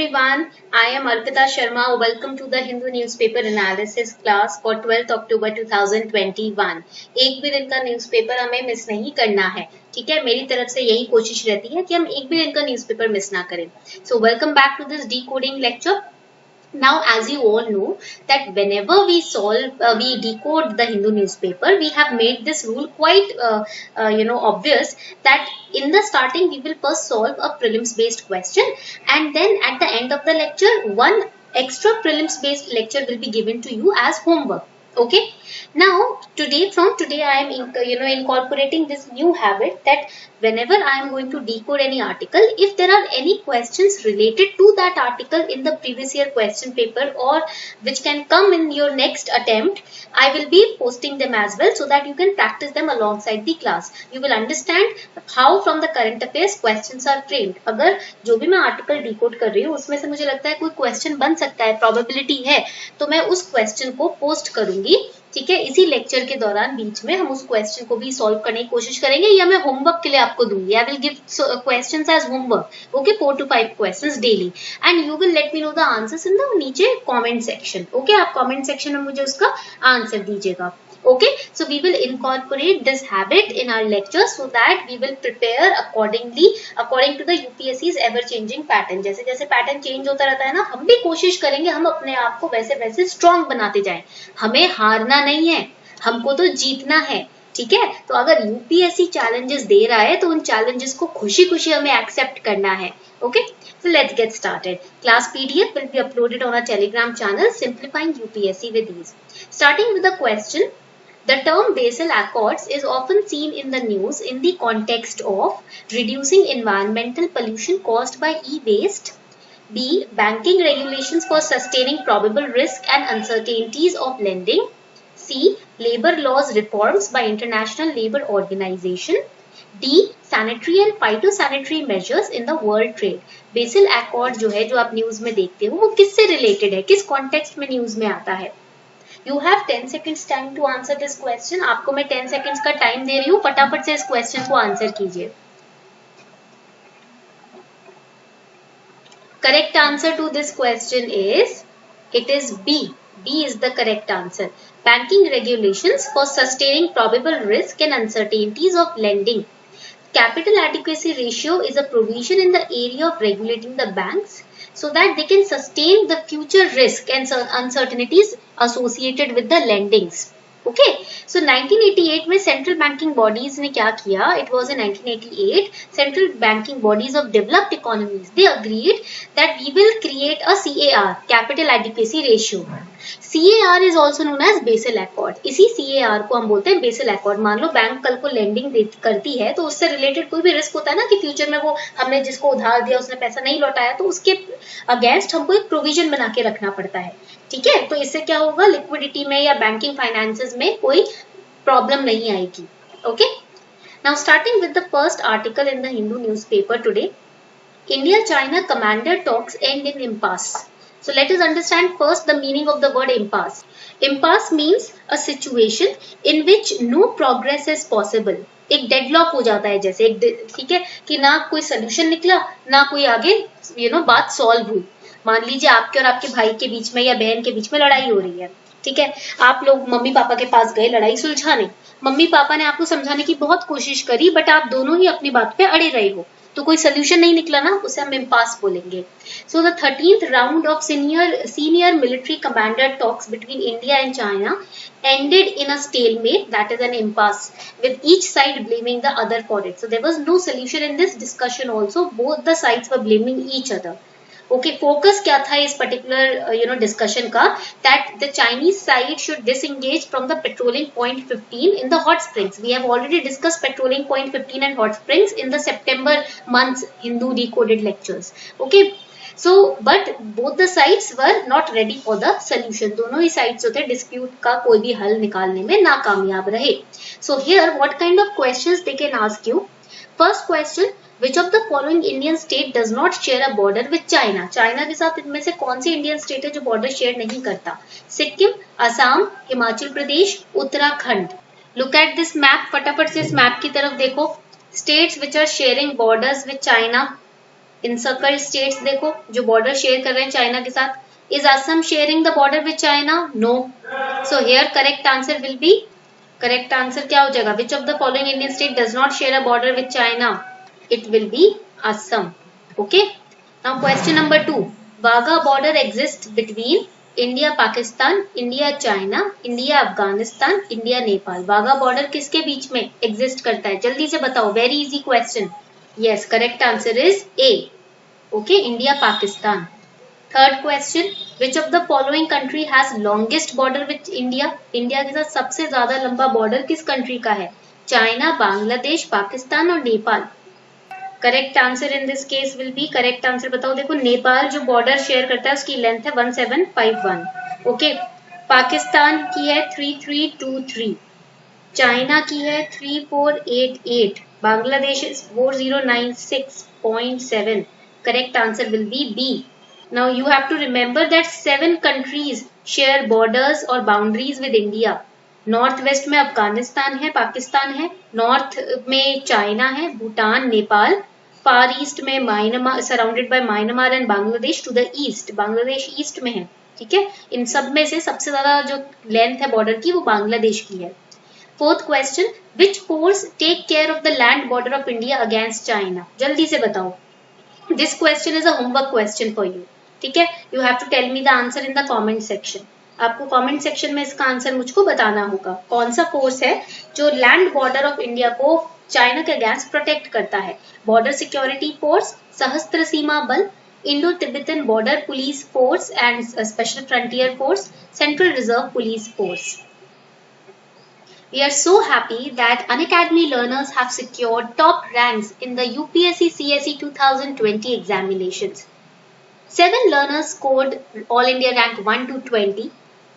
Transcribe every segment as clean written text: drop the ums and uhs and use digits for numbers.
everyone, I am Arpita Sharma. Welcome to the Hindu newspaper analysis class for 12th October 2021. एक भी दिन का newspaper हमें miss नहीं करना है, ठीक है। मेरी तरफ से यही कोशिश रहती है कि हम एक भी दिन का न्यूज़पेपर मिस ना करें। So welcome back to this decoding lecture. Now, as you all know that whenever we decode the Hindu newspaper, we have made this rule quite, obvious that in the starting we will first solve a prelims based question, and then at the end of the lecture, one extra prelims based lecture will be given to you as homework. Okay. Now, from today, I am incorporating this new habit that whenever I am going to decode any article, if there are any questions related to that article in the previous year question paper or which can come in your next attempt, I will be posting them as well so that you can practice them alongside the class. You will understand how from the current affairs questions are framed. अगर जो भी मैं article decode कर रही हूँ उसमें से मुझे लगता है कोई question बन सकता है, probability है, तो मैं उस question को post करूंगी, ठीक है। इसी लेक्चर के दौरान बीच में हम उस क्वेश्चन को भी सॉल्व करने की कोशिश करेंगे या मैं होमवर्क के लिए आपको दूंगी। I will give questions as homework, okay, 4 to 5 questions daily, and you will let me know the answers in the नीचे कमेंट सेक्शन, ओके। आप कमेंट सेक्शन में मुझे उसका आंसर दीजिएगा, okay. So we will incorporate this habit in our lecture so that we will prepare according to the UPSC's ever changing pattern. जैसे जैसे pattern change होता रहता है ना, हम भी कोशिश करेंगे हम अपने आप को वैसे वैसे स्ट्रॉन्ग बनाते जाएं। हमें हारना नहीं है, हमको तो जीतना है, ठीक है। तो अगर यूपीएससी चैलेंजेस दे रहा है तो उन चैलेंजेस को खुशी खुशी हमें एक्सेप्ट करना है, okay. So let's get started. Class PDF will be uploaded on our Telegram channel, Simplifying UPSC with Ease. Starting with the question. The term basal accords is often seen in the news in the context of reducing environmental pollution caused by e-waste, B. Banking regulations for sustaining probable risk and uncertainties of lending, C. Labor laws reforms by International Labour Organization, D. Sanitary and phytosanitary measures in the world trade. Basal accord जो है, जो आप news में देखते हो, वो किससे related है, किस कॉन्टेक्स्ट में न्यूज में आता है। You have 10 seconds time to answer this question. आपको मैं 10 seconds का टाइम दे रही हूँ, फटाफट से इस क्वेश्चन को आंसर कीजिए। Correct answer to this question is, it is B. B is the correct answer. Banking regulations for sustaining probable risk and uncertainties of lending. Capital adequacy ratio is a provision in the area of regulating the banks so that they can sustain the future risk and uncertainties associated with the lendings. Okay, so 1988 में central banking bodies ने क्या किया? It was in 1988, central banking bodies of developed economies, they agreed that we will create a CAR, capital adequacy ratio. CAR is also known as basal accord. इसी CAR को हम बोलते हैं basal accord. मान लो bank कल को lending करती है तो उससे रिलेटेड कोई भी रिस्क होता है ना कि फ्यूचर में वो हमने जिसको उधार दिया उसने पैसा नहीं लौटाया, तो उसके अगेंस्ट हमको एक प्रोविजन बना के रखना पड़ता है, ठीक है। तो इससे क्या होगा, लिक्विडिटी में या बैंकिंग फाइनेंसेस में कोई प्रॉब्लम नहीं आएगी, okay. Now starting with the first article in the Hindu newspaper today, India China commander talks and in impasse. So let us understand first the meaning of the word impasse. Impasse means a situation in which no progress is possible. एक deadlock हो जाता है, जैसे एक, ठीक है, कि ना कोई सोल्यूशन निकला ना कोई आगे बात सॉल्व हुई। मान लीजिए आपके और आपके भाई के बीच में या बहन के बीच में लड़ाई हो रही है, ठीक है। आप लोग मम्मी पापा के पास गए लड़ाई सुलझाने, मम्मी पापा ने आपको समझाने की बहुत कोशिश करी बट आप दोनों ही अपनी बात पे अड़े रहे हो, तो कोई सोल्यूशन नहीं निकला ना, उसे हम इम्पास बोलेंगे। So the 13th round of senior military commander talks between India and China ended in a stalemate, that is an impasse, with each side blaming the other for it. So there was no solution in this discussion also, both the sides were blaming each other. Okay, focus क्या था इस particular discussion का, that the Chinese side should disengage from the patrolling point 15 in the hot springs. We have already discussed patrolling point 15 and hot springs in the September month's Hindu decoded lectures. Okay, so but both the sides were not ready for the solution. दोनों ही sides जो थे dispute का कोई भी हल निकालने में नाकामयाब रहे. So here what kind of questions they can ask you? First question, which of the following Indian state does not share a border with China? China के साथ इनमें से कौन सी इंडियन स्टेट है जो बॉर्डर शेयर नहीं करता? Sikkim, Assam, Himachal Pradesh, Uttarakhand. Look at this map, फटाफट से इस मैप की तरफ देखो. States which are sharing borders with China. Encircled states देखो जो border share कर रहे हैं चाइना के साथ. Is Assam sharing the border with China? No. So here correct answer will be, correct answer क्या हो जाएगा? Which of the following Indian state does not share a border with China? It will be Assam. Okay. Now question number 2. Wagah border exists between India Pakistan, India China, India Afghanistan, India Nepal. Wagah border किसके बीच में exist करता है? जल्दी से बताओ. Very easy question. Yes, correct answer is A. Okay, India Pakistan. Third question. Which of the following country has longest border with India? India के साथ सबसे ज्यादा लंबा border किस country का है? China, Bangladesh, Pakistan और Nepal. Correct answer in this case will be, correct answer बताओ. देखो नेपाल जो बॉर्डर शेयर करता है उसकी लेंथ है 1751. ओके. पाकिस्तान की है 3323, चाइना की है 3488, Bangladesh 4096.7. Correct answer will be B. Now you have to remember that 7 countries share borders और boundaries with India. North west में अफगानिस्तान है, पाकिस्तान है, नॉर्थ में चाइना है, भूटान, नेपाल, फार ईस्ट में Myanmar, surrounded by Myanmar and Bangladesh. To the east Bangladesh east में है. ठीक है. इन सब में से सबसे ज्यादा जो लेंथ है बॉर्डर की वो बांग्लादेश की है. Fourth question. Which force take care of the land border of India against China? जल्दी से बताओ. This question is a homework question for you. ठीक है. You have to tell me the answer in the comment section. आपको comment section में इसका answer मुझको बताना होगा. कौन सा फोर्स है जो लैंड बॉर्डर ऑफ इंडिया को चाइना के अगेंस्ट प्रोटेक्ट करता है? बॉर्डर सिक्योरिटी फोर्स, सशस्त्र सीमा बल, Indo Tibetan border police force and special frontier force, central reserve police force. We are so happy that Unacademy learners have secured top ranks in the UPSC CSE 2020 examinations. 7 learners scored All India rank 1 to 20.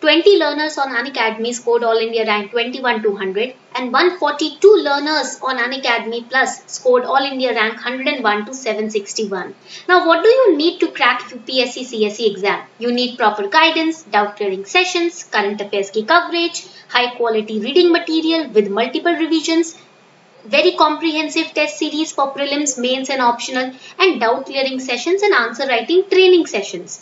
20 learners on Unacademy scored All India rank 21 to 100, and 142 learners on Unacademy Plus scored All India rank 101 to 761. Now, what do you need to crack UPSC CSE exam? You need proper guidance, doubt clearing sessions, current affairs की coverage, high quality reading material with multiple revisions, very comprehensive test series for prelims, mains and optional, and doubt clearing sessions and answer writing training sessions.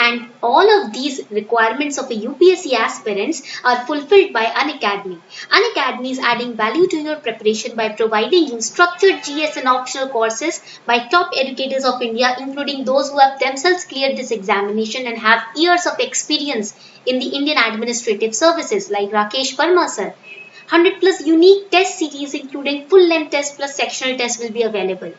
And all of these requirements of a UPSC aspirants are fulfilled by Unacademy. Unacademy is adding value to your preparation by providing you structured GS and optional courses by top educators of India, including those who have themselves cleared this examination and have years of experience in the Indian administrative services like Rakesh Verma sir. 100 plus unique test series including full length test plus sectional test will be available.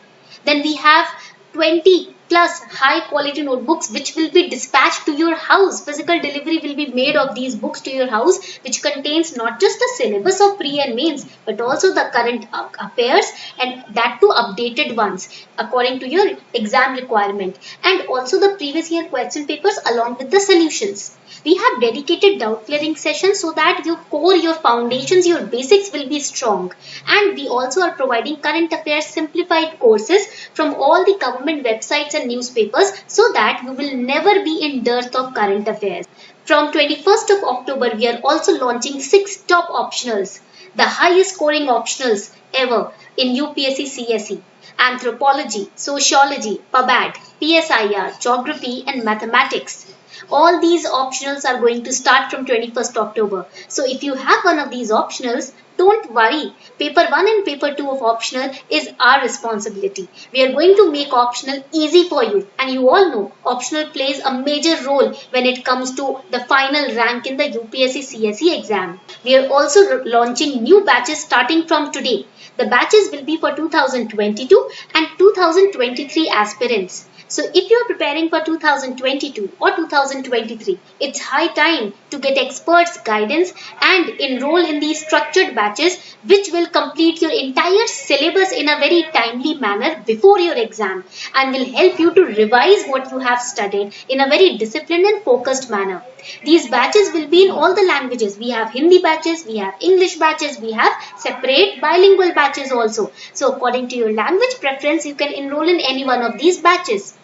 Then we have 20 plus high quality notebooks which will be dispatched to your house. Physical delivery will be made of these books to your house, which contains not just the syllabus of pre and mains but also the current affairs, and that too updated ones according to your exam requirement, and also the previous year question papers along with the solutions. We have dedicated doubt clearing sessions so that your core, your foundations, your basics will be strong. And we also are providing current affairs simplified courses from all the government websites and newspapers so that you will never be in dearth of current affairs. From 21st of October, we are also launching 6 top optionals, the highest scoring optionals ever in UPSC CSE. Anthropology, Sociology, PubAd, PSIR, Geography and Mathematics. All these optionals are going to start from 21st October. So if you have one of these optionals, don't worry. Paper 1 and paper 2 of optional is our responsibility. We are going to make optional easy for you. And you all know optional plays a major role when it comes to the final rank in the UPSC CSE exam. We are also launching new batches starting from today. The batches will be for 2022 and 2023 aspirants. So if you are preparing for 2022 or 2023, it's high time to get experts guidance and enroll in these structured batches which will complete your entire syllabus in a very timely manner before your exam and will help you to revise what you have studied in a very disciplined and focused manner. These batches will be in all the languages. We have Hindi batches, we have English batches, we have separate bilingual batches also. So according to your language preference, you can enroll in any one of these batches.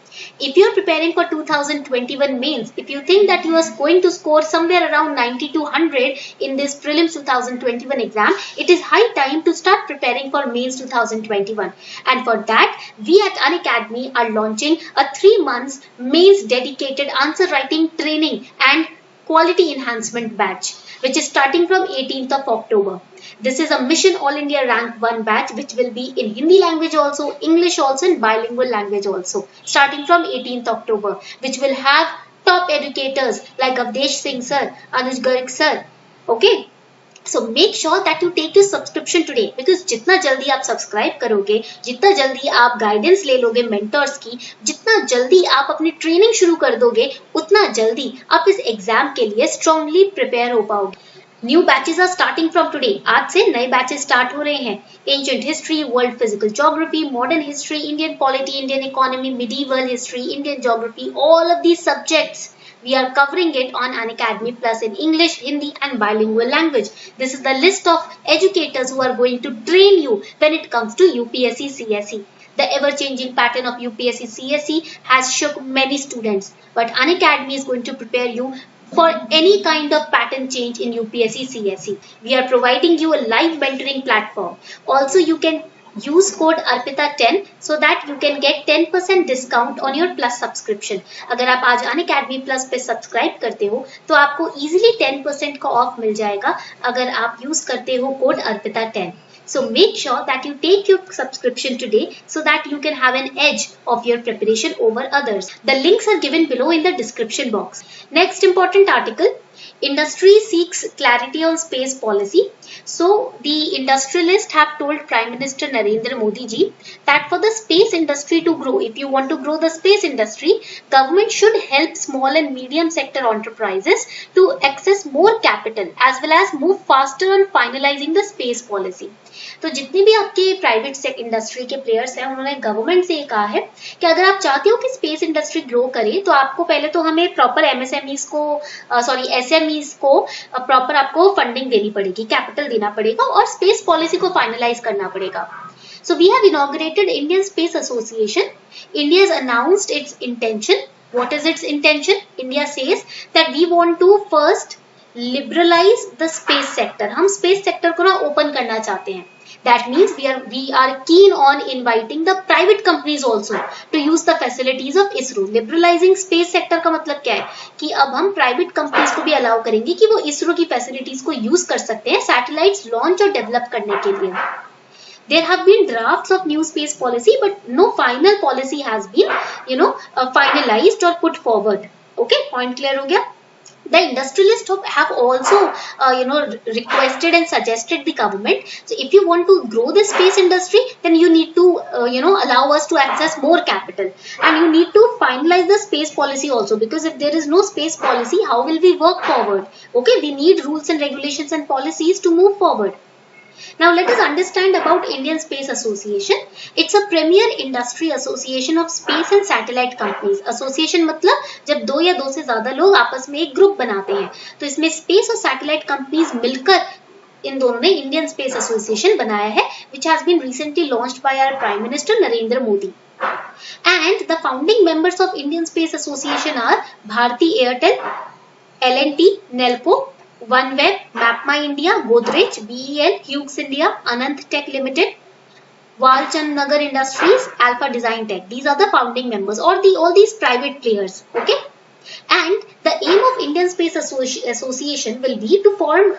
If you are preparing for 2021 mains, if you think that you are going to score somewhere around 90 to 100 in this prelims 2021 exam, it is high time to start preparing for mains 2021. And for that, we at Unacademy are launching a 3 months mains dedicated answer writing training and quality enhancement batch, which is starting from 18th of October. This is a Mission All India Rank 1 batch which will be in Hindi language also, English also and bilingual language also, starting from 18th October, which will have top educators like Avdesh Singh sir, Anuj Garg sir. Okay. So make sure that you take your subscription today, because जितना जल्दी आप subscribe करोगे, जितना जल्दी आप guidance ले लोगे mentors की, जितना जल्दी आप अपनी ट्रेनिंग शुरू कर दोगे, उतना जल्दी आप इस एग्जाम के लिए स्ट्रांगली प्रिपेयर हो पाओगे. New batches are starting from today. आज से नए बैचेस स्टार्ट हो रहे हैं. Ancient history, world physical geography, modern history, Indian polity, Indian economy, medieval history, Indian geography, all of these subjects we are covering it on Unacademy Plus in English, Hindi and bilingual language. This is the list of educators who are going to train you when it comes to UPSC CSE. The ever-changing pattern of UPSC CSE has shook many students, but Unacademy is going to prepare you for any kind of pattern change in UPSC CSE. We are providing you a live mentoring platform. Also, you can use code ARPITA10 so that you can get 10% discount on your plus subscription. अगर आप आज Unacademy Plus पे subscribe करते हो तो आपको easily 10% का of मिल जाएगा अगर आप यूज करते हो code ARPITA10. So make sure that you take your subscription today so that you can have an edge of your preparation over others. The links are given below in the description box. Next important article, industry seeks clarity on space policy. So the industrialists have told Prime Minister Narendra Modi ji that for the space industry to grow, if you want to grow the space industry, government should help small and medium sector enterprises to access more capital as well as move faster on finalizing the space policy. तो जितने भी आपके private industry के players हैं, उन्होंने government से ये कहा है कि अगर आप चाहते हो कि स्पेस इंडस्ट्री ग्रो करे तो आपको पहले तो हमें प्रॉपर एमएसएमईज को एसएमईज को प्रॉपर आपको फंडिंग देनी पड़ेगी, कैपिटल देना पड़ेगा और स्पेस पॉलिसी को फाइनलाइज करना पड़ेगा. So we have inaugurated Indian Space Association. India has announced its intention. What is its intention? India says that we want to first liberalize the space sector. हम space sector को ना open करना चाहते हैं. That means we are keen on inviting the private companies also to use the facilities of ISRO. Liberalizing space sector का मतलब क्या है कि अब हम private companies को भी allow करेंगे कि वो ISRO की facilities को use कर सकते हैं satellites launch और develop करने के लिए. There have been drafts of new space policy, but no final policy has been, finalized or put forward. Okay, point clear हो गया? The industrialists have also, requested and suggested the government. So if you want to grow the space industry, then you need to, allow us to access more capital. And you need to finalize the space policy also, because if there is no space policy, how will we work forward? Okay, we need rules and regulations and policies to move forward. Now let us understand about Indian Space Association. It's a premier industry association of space and satellite companies. Association मतलब जब दो या दो से ज्यादा लोग आपस में एक ग्रुप बनाते हैं, तो इसमें स्पेस और सैटेलाइट कंपनीज मिलकर इन दोनों ने इंडियन स्पेस एसोसिएशन बनाया है, which has been recently launched by our Prime Minister Narendra Modi. And the founding members of Indian Space Association are Bharti Airtel, L&T, Nelco, OneWeb, MapMyIndia, Godrej, BEL, Hughes India, Anant Tech Limited, Walchand Nagar Industries, Alpha Design Tech. These are the founding members, or all these private players. Okay, and the aim of Indian Space Association will be to form,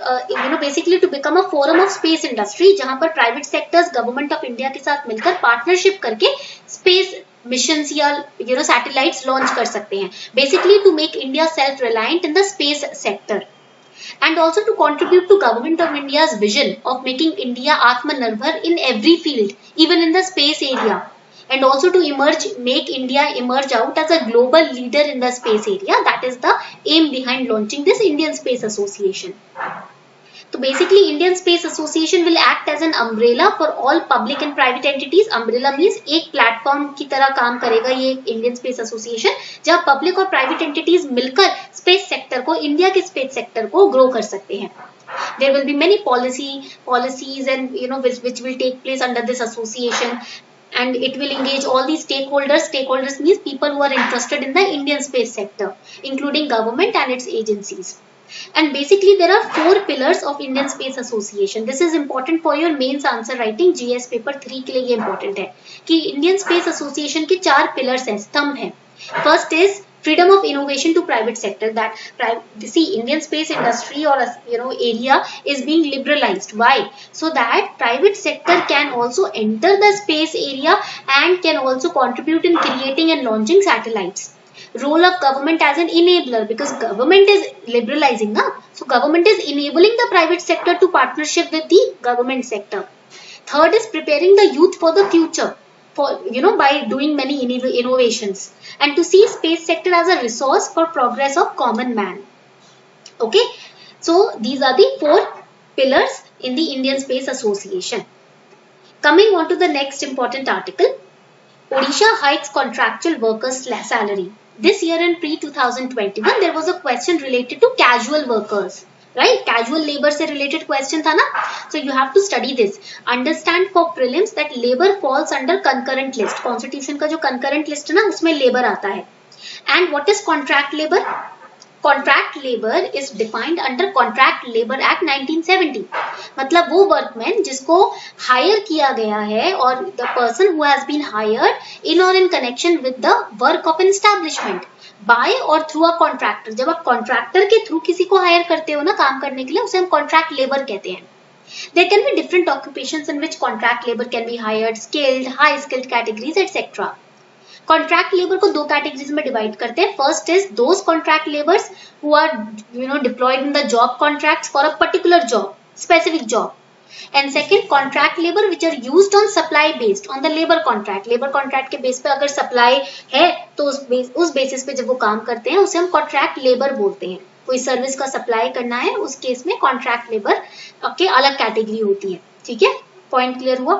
basically to become a forum of space industry, जहाँ पर private sectors, government of India के साथ मिलकर partnership करके space missions या satellites launch कर सकते हैं. Basically to make India self-reliant in the space sector. And also to contribute to Government of India's vision of making India Atmanirbhar in every field, even in the space area, and also to make India emerge out as a global leader in the space area. That is the aim behind launching this Indian Space Association. So basically Indian Space Association will act as an umbrella for all public and private entities. Umbrella means एक platform की तरह काम करेगा ये Indian space association, जहाँ public और private entities मिलकर space sector को, इंडिया के स्पेस सेक्टर को ग्रो कर सकते हैं. There will be many policies and which will take place under this association. and it will engage all the stakeholders. Stakeholders means people who are interested in the Indian space sector, including government and its agencies. And basically there are 4 pillars of Indian Space Association. This is important for your mains answer writing. GS paper 3 के लिए ये important है कि Indian Space Association के 4 pillars हैं, स्तंभ हैं. First is freedom of innovation to private sector. That see, Indian space industry or area is being liberalized. Why? So that private sector can also enter the space area and can also contribute in creating and launching satellites. Role of government as an enabler, because government is liberalizing now, so government is enabling the private sector to partnership with the government sector. Third is preparing the youth for the future, for by doing many innovations, and to see space sector as a resource for progress of common man. Okay, so these are the 4 pillars in the Indian Space Association. Coming on to the next important article, Odisha hikes contractual workers salary. This year in pre-2021 there was a question related to casual workers, right? Casual labor से related question था ना? So you have to study this. Understand for prelims that labor falls under concurrent list. Constitution का जो concurrent list है ना, उसमें labor आता है. And what is contract labor? Contract labor is defined under Contract Labor Act 1970. मतलब वो workman जिसको हायर किया गया है और the person who has been hired in or in connection with the work of an establishment by or through a contractor. जब आप contractor के through किसी को hire करते हो ना काम करने के लिए, उसे हम contract labor कहते हैं. There can be different occupations in which contract labor can be hired, skilled, high skilled categories, etc. Contract labour को 2 कैटेगरीज में डिवाइड करते हैं. First is those contract labours who are deployed in the job contracts for a particular job, specific job. And second contract labour which are used on supply based on the labour contract. Labour contract के base पे अगर supply है तो उस basis पे जब वो काम करते हैं उसे हम कॉन्ट्रैक्ट लेबर बोलते हैं. कोई सर्विस का सप्लाई करना है उस केस में कॉन्ट्रैक्ट लेबर के अलग कैटेगरी होती है. ठीक है, पॉइंट क्लियर हुआ?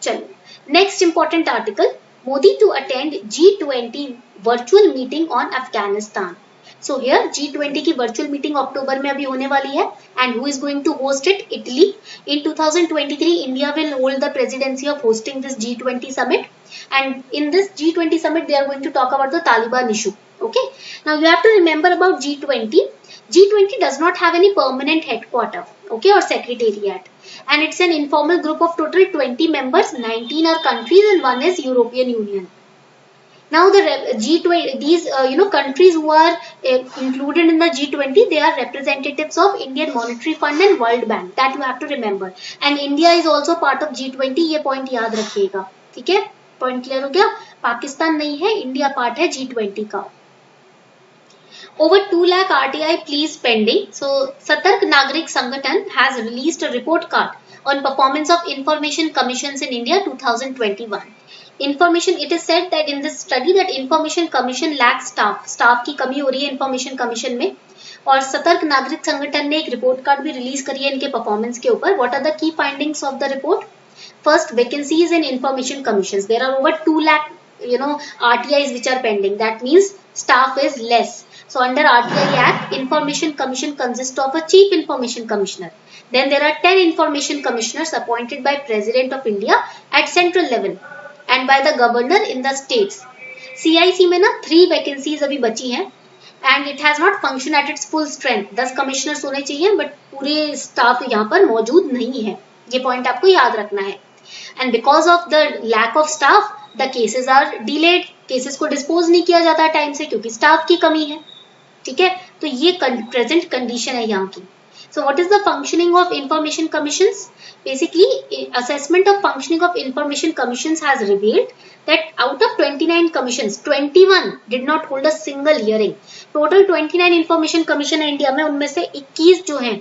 चलो next important article, Modi to attend G20 virtual meeting on Afghanistan. So here G20 की virtual meeting अक्टूबर में अभी होने वाली है. And who is going to host it? Italy. In 2023, India will hold the presidency of hosting this G20 summit. And in this G20 summit, they are going to talk about the Taliban issue. Okay. Now you have to remember about G20. G20 does not have any permanent headquarter, okay, or secretariat. And it's an informal group of total 20 members, 19 are countries and 1 is European Union. Now the G20, these countries who are included in the G20, they are representatives of Indian Monetary Fund and World Bank. That you have to remember. And India is also part of G20. ये point याद रखिएगा. ठीक है, point clear हो गया? पाकिस्तान नहीं है, India part है G20 का. Over 2 lakh RTI pleas pending. So Satark Nagrik Sangathan has released a report card on performance of information commissions in India 2021. Information, it is said that in this study that information commission lacks staff की कमी हो रही है information commission में. और सतर्क नागरिक संगठन ने एक रिपोर्ट कार्ड भी रिलीज करी है इनके परफॉर्मेंस के ऊपर. What are the key findings of the report? First, vacancies in information commissions. There are over 2 lakh RTIs which are pending. That means staff is less. So under RTI Act, Information Commission consists of a Chief Information Commissioner. Then there are 10 Information Commissioners appointed by President of India at central level and by the Governor in the states. CIC में ना 3 vacancies अभी बची हैं and it has not functioned at its full strength. 10 commissioners होने चाहिए but पूरे staff यहाँ पर मौजूद नहीं है. ये point आपको याद रखना है. And because of the lack of staff, the cases are delayed. Cases को dispose नहीं किया जाता टाइम से क्योंकि staff की कमी है. ठीक है, तो ये प्रेजेंट कंडीशन है यहाँ की. So what is the functioning of information commissions? Basically assessment of functioning of information commissions has revealed that out of 29 commissions 21 did not hold a single hearing. Total 29 information commission है India में, उनमें से 21 जो हैं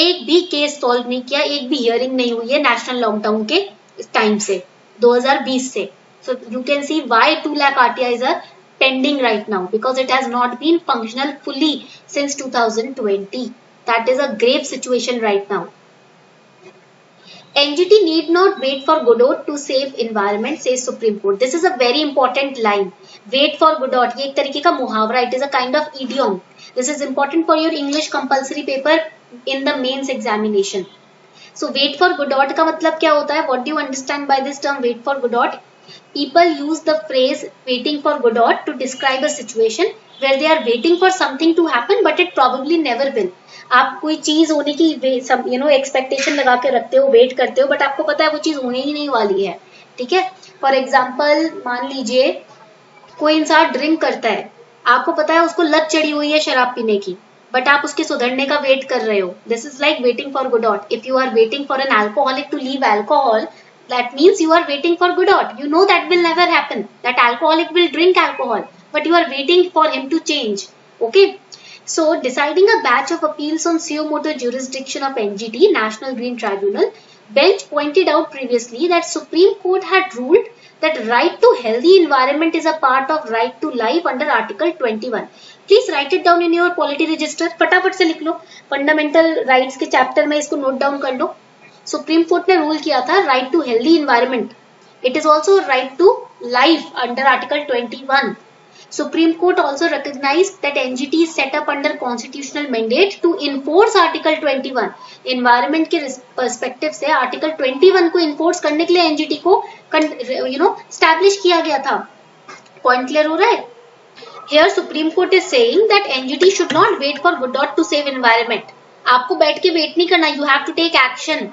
एक भी case solve नहीं किया, एक भी हियरिंग नहीं हुई है नेशनल लॉकडाउन के टाइम से 2020 से. So you can see why 2 lakh RTIs are pending right now, because it has not been functional fully since 2020. That is a grave situation right now. NGT need not wait for Godot to save environment, says Supreme Court. This is a very important line. Wait for Godot. ये एक तरीके का मुहावरा. It is a kind of idiom. This is important for your English compulsory paper in the mains examination. So wait for Godot का मतलब क्या होता है? What do you understand by this term wait for Godot? People use the phrase waiting for Godot to describe a situation where they are waiting for something to happen but it probably never will. आप कोई चीज होने की expectation लगा के रखते हो, wait करते हो, बट आपको पता है वो चीज होने ही नहीं वाली है. ठीक है. फॉर एग्जाम्पल मान लीजिए कोई इंसान ड्रिंक करता है, आपको पता है उसको लत चढ़ी हुई है शराब पीने की, बट आप उसके सुधरने का वेट कर रहे हो. This is like waiting for Godot. If you are waiting for an alcoholic to leave alcohol, that means you are waiting for Godot. You know that will never happen. That alcoholic will drink alcohol, but you are waiting for him to change. Okay. So, deciding a batch of appeals on suo motu jurisdiction of NGT, National Green Tribunal, bench pointed out previously that Supreme Court had ruled that right to healthy environment is a part of right to life under Article 21. Please write it down in your polity register. फटाफट से लिख लो. Fundamental rights के chapter में इसको note down कर लो. Supreme court ने रूल किया था right to healthy environment. It is also right to life under article 21. Supreme court also recognized that NGT is set up under constitutional mandate to enforce article 21. Environment के perspective से article 21 को enforce करने के लिए NGT को establish किया गया था. पॉइंट क्लियर हो रहा है? Here Supreme Court is saying that NGT should not wait for Godot to save environment. आपको बैठ के वेट नहीं करना, you have to take action.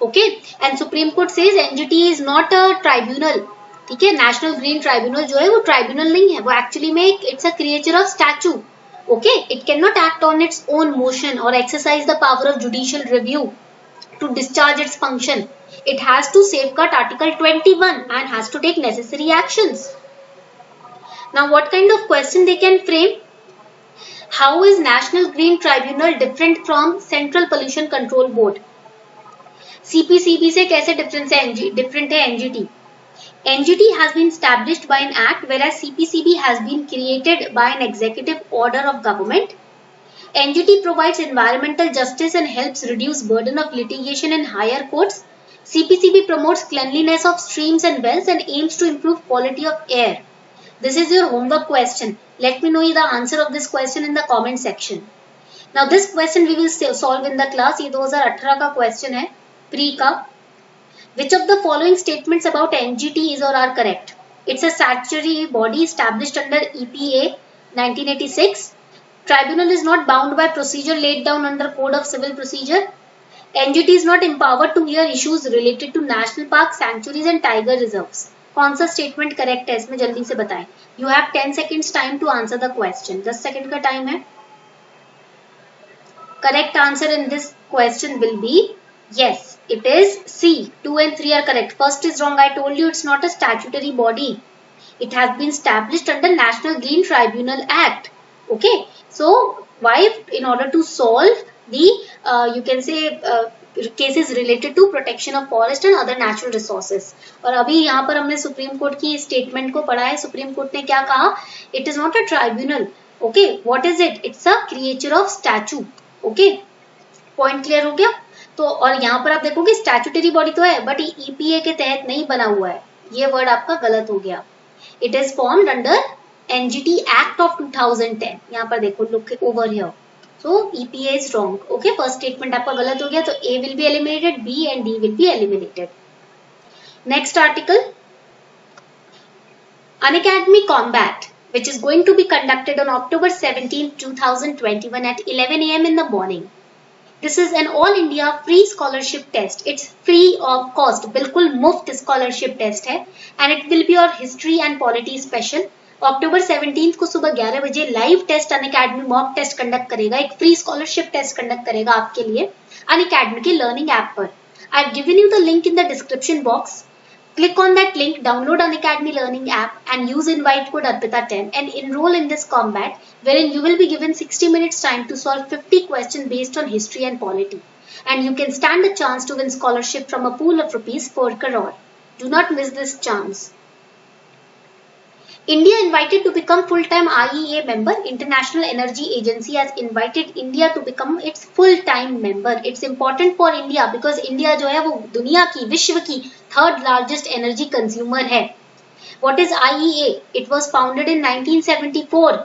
Okay, and Supreme Court says NGT is not a tribunal. ठीक है, national green tribunal जो है वो ट्राइब्यूनल नहीं है, वो एक्चुअली में it's a creature of statue. Okay, it can not act on its own motion और exercise the power of judicial review to discharge its function. It has to safeguard Article 21 and has to take necessary actions. Now, what kind of question they can frame? How is National Green Tribunal different from Central Pollution Control Board? CPCB से कैसे different है NGT? NGT has been established by an act, whereas CPCB has been created by an executive order of government. NGT provides environmental justice and helps reduce burden of litigation in higher courts. CPCB promotes cleanliness of streams and wells and aims to improve quality of air. This is your homework question. Let me know the answer of this question in the comment section. Now this question we will solve in the class. ये 2018 का question है, pre का. Which of the following statements about NGT is or are correct? It's a statutory body established under EPA 1986. Tribunal is not bound by procedure laid down under Code of Civil Procedure. NGT is not empowered to hear issues related to national parks, sanctuaries and tiger reserves. कौन सा statement correct है इसमें जल्दी से बताएं. You have 10 seconds time to answer the question. 10 second का time है. Correct answer in this question will be yes, it is C. 2 and 3 are correct. First is wrong. I told you it's not a statutory body. It has been established under National Green Tribunal Act. Okay, so why? In order to solve the you can say cases related to protection of forest and other natural resources. और अभी यहाँ पर हमने supreme court की statement को पढ़ा है. Supreme court ने क्या कहा? It is not a tribunal. Okay, what is it? It's a creature of statute. Okay, point clear हो गया? तो और यहाँ पर आप देखोगे स्टैट्यूटरी बॉडी तो है बट ईपीए के तहत नहीं बना हुआ है. ये वर्ड आपका गलत हो गया. It is formed under NGT act of 2010. यहाँ पर देखो look over here. So EPA is wrong. Okay, first statement आपका गलत हो गया तो A will be eliminated, B and D will be eliminated. Next article, Unacademy Combat, which is going to be conducted on October 17, 2021 at 11 AM in the morning. This is an all India free scholarship test. It's free of cost. बिल्कुल मुफ्त scholarship test है and it will be your history and polity special. October 17 को सुबह 11 बजे live test Unacademy mock test conduct करेगा. एक free scholarship test conduct करेगा आपके लिए Unacademy के लर्निंग ऐप पर. I have given you the link in the description box. Click on that link, download Unacademy learning app and use invite code ARPITA10 and enroll in this combat wherein you will be given 60 minutes time to solve 50 questions based on history and polity. And you can stand a chance to win scholarship from a pool of rupees 4 crore. Do not miss this chance. India invited to become full-time IEA member. International Energy Agency has invited India to become its full-time member. It's important for India because India जो है वो दुनिया की, विश्व की third largest energy consumer है. What is IEA? It was founded in 1974.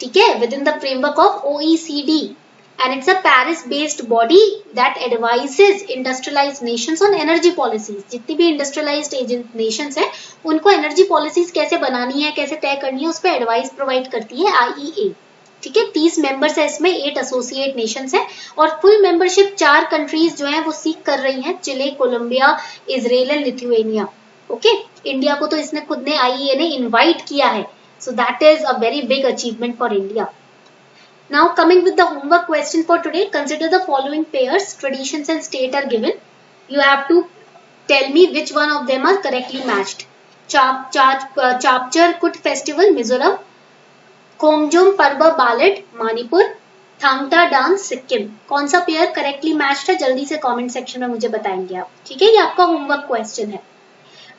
ठीक है, within the framework of OECD. and it's a Paris based body that advises industrialized nations on energy policies. जितनी भी industrialized nations हैं उनको energy policies कैसे बनानी है, कैसे तय करनी है, उस पर एडवाइस प्रोवाइड करती है IEA. ठीक है, 30 मेंबर्स है इसमें, 8 एसोसिएट नेशंस है और फुल मेंबरशिप 4 कंट्रीज जो है वो सीक कर रही हैं, Chile, Colombia, Israel and Lithuania. Okay, India को तो इसने खुद ने IEA ने इनवाइट किया है, so that is a very big achievement for India. Now coming with the homework question for today, consider the following pairs, traditions and state are given. You have to tell me which one of them are correctly matched. Chapchar Kut Festival, Mizoram. Khongjom Parba Ballad, Manipur. Thangta Dance, Sikkim. कौन सा pair correctly matched है, जल्दी से comment section में मुझे बताएंगे आप. ठीक है, ये आपका होमवर्क क्वेश्चन है.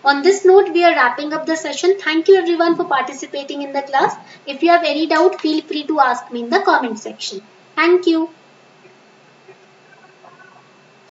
On this note, we are wrapping up the session. Thank you everyone for participating in the class. If you have any doubt, feel free to ask me in the comment section. Thank you.